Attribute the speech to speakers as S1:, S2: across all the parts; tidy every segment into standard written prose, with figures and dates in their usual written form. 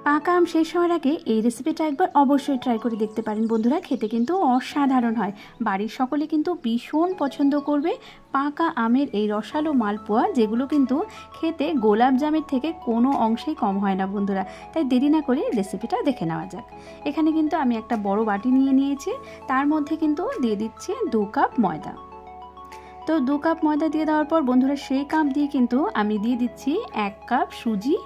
S1: পাকা আম শেষ হওয়ার আগে এই রেসিপিটা একবার অবশ্যই ট্রাই করে দেখতে পারেন বন্ধুরা, খেতে কিন্তু অসাধারণ হয়। বাড়ির সকলে কিন্তু ভীষণ পছন্দ করবে পাকা আমের এই রসালো মালপোয়া, যেগুলো কিন্তু খেতে গোলাপ জামের থেকে কোনো অংশেই কম হয় না বন্ধুরা। তাই দেরি না করে রেসিপিটা দেখে নেওয়া যাক। এখানে কিন্তু আমি একটা বড় বাটি নিয়ে নিয়েছি, তার মধ্যে কিন্তু দিয়ে দিচ্ছি 2 কাপ ময়দা। তো 2 কাপ ময়দা দিয়ে দেওয়ার পর বন্ধুরা সেই কাপ দিয়ে কিন্তু আমি দিয়ে দিচ্ছি 1 কাপ সুজি,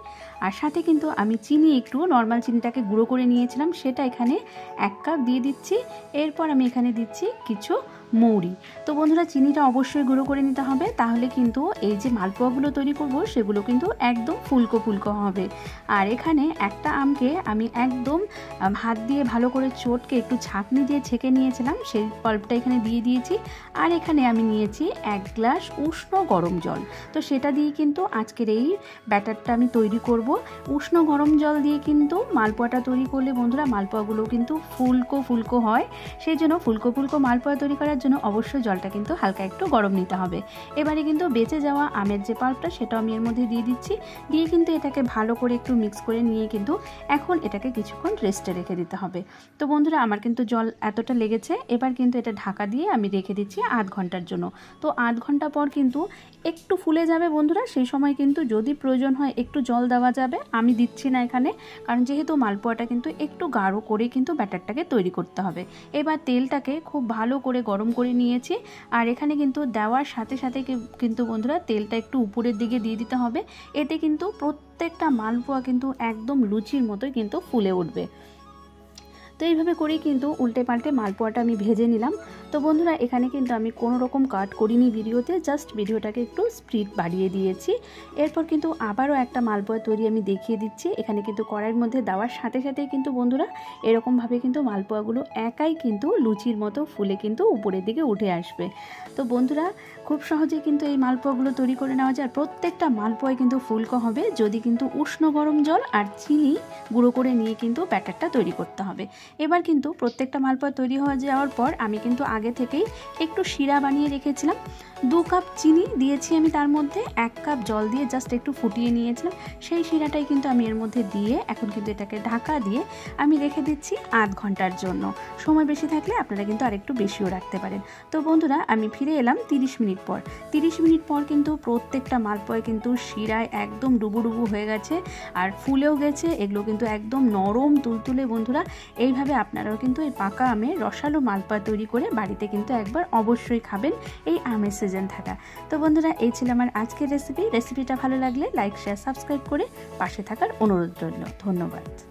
S1: আর সাথে কিন্তু আমি চিনি, একটু নর্মাল চিনিটাকে গুঁড়ো করে নিয়েছিলাম, সেটা এখানে 1 কাপ দিয়ে দিচ্ছি। এরপর আমি এখানে দিচ্ছি কিছু মৌরি। তো বন্ধুরা চিনিটা অবশ্যই গুঁড়ো করে নিতে হবে, তাহলে কিন্তু এই যে মালপোয়াগুলো তৈরি করব সেগুলো কিন্তু একদম ফুলকো ফুলকো হবে। আর এখানে একটা আমকে আমি একদম হাত দিয়ে ভালো করে চটকে একটু ছাঁকনি দিয়ে ছেঁকে নিয়েছিলাম, সেই পাল্পটা এখানে দিয়ে দিয়েছি। আর এখানে আমি নিয়েছি 1 গ্লাস উষ্ণ গরম জল। তো সেটা দিয়ে কিন্তু আজকের এই ব্যাটারটা আমি তৈরি করব। উষ্ণ গরম জল দিয়ে কিন্তু মালপোয়াটা তৈরি করলে বন্ধুরা মালপোয়াগুলো কিন্তু ফুলকো ফুলকো হয়। সেই জন্য ফুলকো ফুলকো মালপোয়া তৈরি করার জন্য অবশ্যই জলটা কিন্তু হালকা একটু গরম নিতে হবে। এবারে কিন্তু বেঁচে যাওয়া আমের যে পাল্পটা সেটা আমি এর মধ্যে দিয়ে দিচ্ছি, দিয়ে কিন্তু এটাকে ভালো করে একটু মিক্স করে নিয়ে কিন্তু এখন এটাকে কিছুক্ষণ রেস্টে রেখে দিতে হবে। তো বন্ধুরা আমার কিন্তু জল এতটা লেগেছে, এবার কিন্তু এটা ঢাকা দিয়ে আমি রেখে দিচ্ছি আধ ঘন্টার জন্য। তো আধ ঘন্টা পর কিন্তু একটু ফুলে যাবে বন্ধুরা, সেই সময় কিন্তু যদি প্রয়োজন হয় একটু জল দেওয়া যাবে। আমি দিচ্ছি না এখানে, কারণ যেহেতু মালপোয়াটা কিন্তু একটু গাঢ় করে কিন্তু ব্যাটারটাকে তৈরি করতে হবে। এবার তেলটাকে খুব ভালো করে গরম করে নিয়েছি, আর এখানে কিন্তু দেওয়ার সাথে সাথে কিন্তু বন্ধুরা তেলটা একটু উপরের দিকে দিয়ে দিতে হবে। এতে কিন্তু প্রত্যেকটা মালপোয়া কিন্তু একদম লুচির মতোই কিন্তু ফুলে উঠবে। তো এইভাবে করেই কিন্তু উল্টে পাল্টে মালপোয়াটা আমি ভেজে নিলাম। তো বন্ধুরা এখানে কিন্তু আমি কোনো রকম কাট করিনি ভিডিওতে, জাস্ট ভিডিওটাকে একটু স্পিড বাড়িয়ে দিয়েছি। এরপর কিন্তু আবারও একটা মালপোয়া তৈরি আমি দেখিয়ে দিচ্ছি। এখানে কিন্তু কড়াইয়ের মধ্যে দেওয়ার সাথে সাথেই কিন্তু বন্ধুরা এরকমভাবে কিন্তু মালপোয়াগুলো একাই কিন্তু লুচির মতো ফুলে কিন্তু উপরের দিকে উঠে আসবে। তো বন্ধুরা খুব সহজে কিন্তু এই মালপোয়াগুলো তৈরি করে নেওয়া যায়। প্রত্যেকটা মালপোয়াই কিন্তু ফুলকো হবে যদি কিন্তু উষ্ণ গরম জল আর চিনি গুঁড়ো করে নিয়ে কিন্তু ব্যাটারটা তৈরি করতে হবে। এবার কিন্তু প্রত্যেকটা মালপোয়া তৈরি হয়ে যাওয়ার পর আমি কিন্তু আগে থেকেই একটু শিরা বানিয়ে রেখেছিলাম। 2 কাপ চিনি দিয়েছি আমি, তার মধ্যে 1 কাপ জল দিয়ে জাস্ট একটু ফুটিয়ে নিয়েছিলাম। সেই শিরাটাই কিন্তু আমি এর মধ্যে দিয়ে এখন কিন্তু এটাকে ঢাকা দিয়ে আমি রেখে দিচ্ছি আধ ঘন্টার জন্য। সময় বেশি থাকলে আপনারা কিন্তু আরেকটু বেশিও রাখতে পারেন। তো বন্ধুরা আমি ফিরে এলাম 30 মিনিট পর। 30 মিনিট পর কিন্তু প্রত্যেকটা মালপোয়া কিন্তু শিরায় একদম ডুবু হয়ে গেছে আর ফুলেও গেছে। এগুলো কিন্তু একদম নরম তুলতুলে বন্ধুরা। এইভাবে আপনারাও কিন্তু এই পাকা আমের রসালো মালপোয়া তৈরি করে বাড়িতে কিন্তু একবার অবশ্যই খাবেন এই আমের সিজন থাকা। তো বন্ধুরা এই ছিল আমার আজকের রেসিপিটা ভালো লাগলে লাইক শেয়ার সাবস্ক্রাইব করে পাশে থাকার অনুরোধ রইল। ধন্যবাদ।